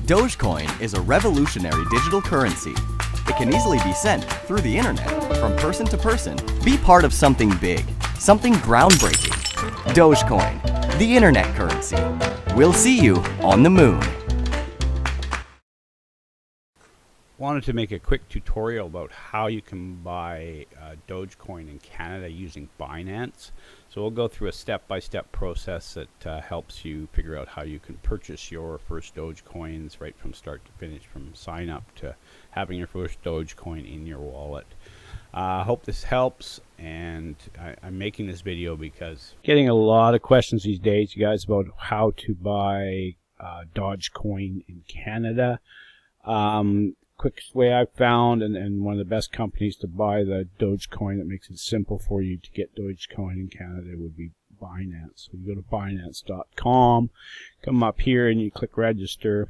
Dogecoin is a revolutionary digital currency. It can easily be sent through the internet, from person to person. Be part of something big, something groundbreaking. Dogecoin, the internet currency. We'll see you on the moon. Wanted to make a quick tutorial about how you can buy Dogecoin in Canada using Binance. So we'll go through a step-by-step process that helps you figure out how you can purchase your first Dogecoins right from start to finish, from sign up to having your first Dogecoin in your wallet. I hope this helps, and I'm making this video because getting a lot of questions these days, you guys, about how to buy Dogecoin in Canada. Quickest way I've found, and one of the best companies to buy the Dogecoin that makes it simple for you to get Dogecoin in Canada would be Binance. So you go to Binance.com, come up here and you click register.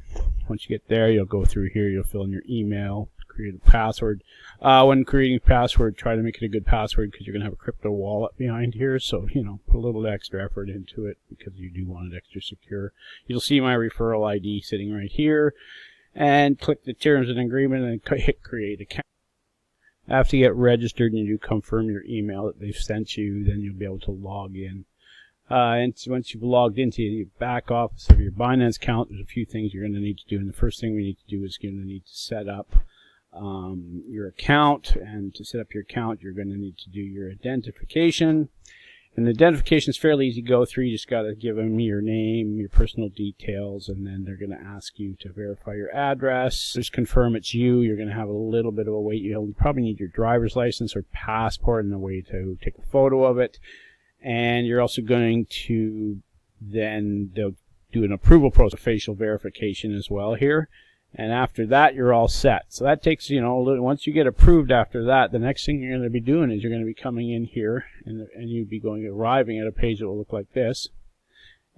Once you get there, you'll go through here, you'll fill in your email, create a password. When creating a password, try to make it a good password because you're going to have a crypto wallet behind here. So, you know, put a little extra effort into it because you do want it extra secure. You'll see my referral ID sitting right here. And click the terms and agreement and hit create account. After you get registered and you confirm your email that they've sent you, then you'll be able to log in. And once you've logged into the back office of your Binance account, there's a few things you're going to need to do. And the first thing we need to do is you're going to need to set up your account. And to set up your account, you're going to need to do your identification. And the identification is fairly easy to go through. You just got to give them your name, your personal details, and then they're going to ask you to verify your address. Just confirm it's you. You're going to have a little bit of a wait. You'll probably need your driver's license or passport and a way to take a photo of it. And you're also going to then they'll do an approval process, facial verification as well here. And after that, you're all set. So that takes, you know, once you get approved after that, the next thing you're going to be doing is you're going to be coming in here and you'd be arriving at a page that will look like this.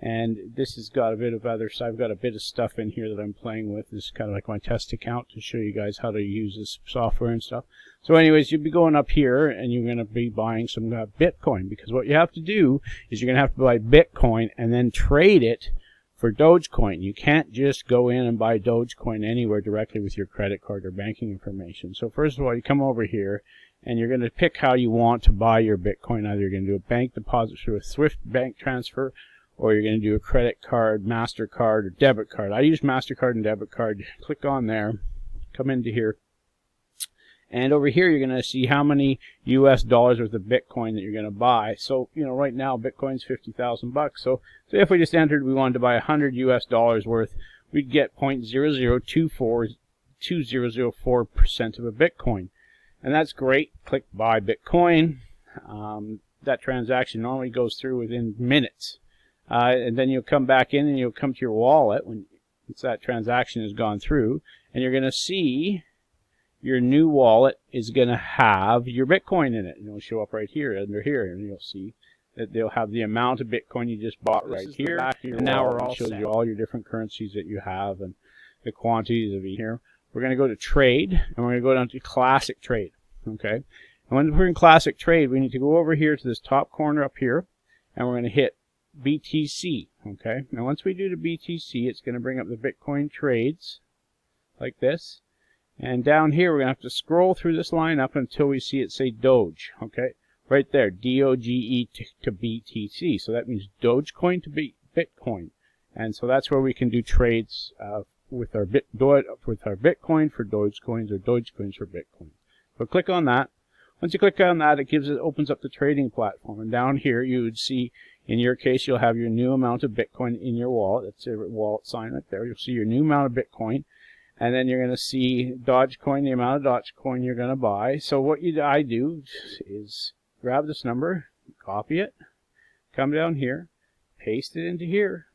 And this has got a bit of so I've got a bit of stuff in here that I'm playing with. This is kind of like my test account to show you guys how to use this software and stuff. So anyways, you'll be going up here and you're going to be buying some Bitcoin, because what you have to do is you're going to have to buy Bitcoin and then trade it for Dogecoin. You can't just go in and buy Dogecoin anywhere directly with your credit card or banking information. So first of all, you come over here and you're going to pick how you want to buy your Bitcoin. Either you're going to do a bank deposit through a Swift bank transfer, or you're going to do a credit card, MasterCard, or debit card. I use MasterCard and debit card. Click on there, come into here. And over here, you're going to see how many US dollars worth of Bitcoin that you're going to buy. So, you know, right now, Bitcoin's $50,000. So if we just entered, we wanted to buy 100 US dollars worth, we'd get 0.00242004% of a Bitcoin. And that's great. Click buy Bitcoin. That transaction normally goes through within minutes. And then you'll come back in and you'll come to your wallet once that transaction has gone through. And you're going to see your new wallet is going to have your Bitcoin in it. And it'll show up right here, under here, and you'll see that they'll have the amount of Bitcoin you just bought right here. And now we're all shows you all your different currencies that you have and the quantities of each here. We're going to go to trade, and we're going to go down to classic trade. Okay. And when we're in classic trade, we need to go over here to this top corner up here, and we're going to hit BTC. Okay. Now once we do the BTC, it's going to bring up the Bitcoin trades like this. And down here, we're going to have to scroll through this line up until we see it say Doge, okay? Right there, D-O-G-E to BTC. So that means Dogecoin to Bitcoin. And so that's where we can do trades with our Bitcoin for Dogecoins or Dogecoins for Bitcoin. So click on that. Once you click on that, it opens up the trading platform. And down here, you would see, in your case, you'll have your new amount of Bitcoin in your wallet. That's a wallet sign right there. You'll see your new amount of Bitcoin. And then you're going to see Dogecoin, the amount of Dogecoin you're going to buy. So what I do is grab this number, copy it, come down here, paste it into here,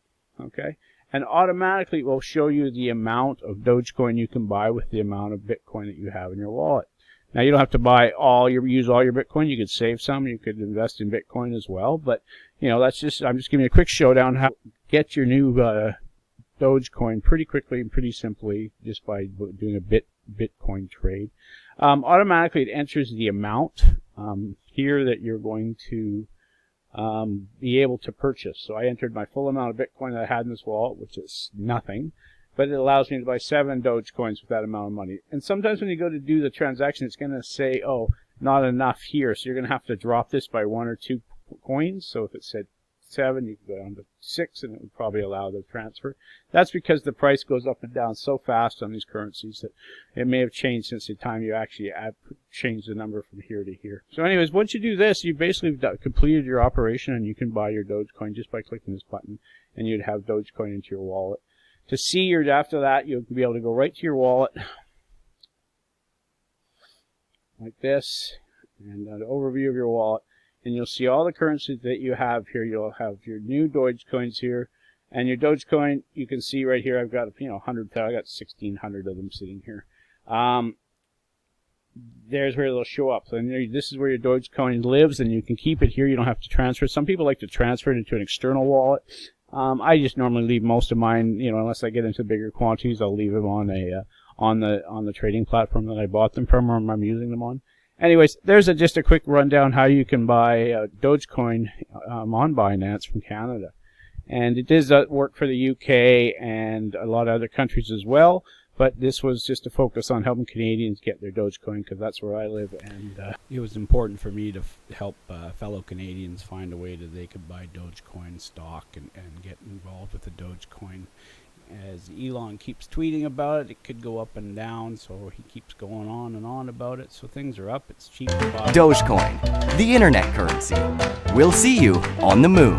okay? And automatically it will show you the amount of Dogecoin you can buy with the amount of Bitcoin that you have in your wallet. Now you don't have to use all your Bitcoin. You could save some. You could invest in Bitcoin as well. But you know, I'm just giving you a quick showdown how to get your new Dogecoin pretty quickly and pretty simply just by doing a Bitcoin trade. Automatically it enters the amount here that you're going to be able to purchase. So I entered my full amount of Bitcoin that I had in this wallet, which is nothing. but it allows me to buy 7 Dogecoins with that amount of money. And sometimes when you go to do the transaction, it's going to say, oh, not enough here. So you're going to have to drop this by 1 or 2 coins. So if it said 7, you can go down to 6, and it would probably allow the transfer. That's because the price goes up and down so fast on these currencies that it may have changed since the time you actually changed the number from here to here. So anyways, once you do this, you basically completed your operation, and you can buy your Dogecoin just by clicking this button, and you'd have Dogecoin into your wallet. To see your, after that, you'll be able to go right to your wallet like this, and an overview of your wallet. And you'll see all the currencies that you have here. You'll have your new Dogecoins here, and your Dogecoin. You can see right here. I've got 100. I got 1,600 of them sitting here. There's where they'll show up. So this is where your Dogecoin lives, and you can keep it here. You don't have to transfer. Some people like to transfer it into an external wallet. I just normally leave most of mine. Unless I get into bigger quantities, I'll leave them on a on the trading platform that I bought them from, or I'm using them on. Anyways, there's just a quick rundown how you can buy Dogecoin on Binance from Canada. And it does work for the UK and a lot of other countries as well. But this was just to focus on helping Canadians get their Dogecoin, because that's where I live. And it was important for me to help fellow Canadians find a way that they could buy Dogecoin stock and get involved with the Dogecoin. As Elon keeps tweeting about it, it could go up and down, so he keeps going on and on about it. So things are up. It's cheap to buy. Dogecoin, the internet currency. We'll see you on the moon.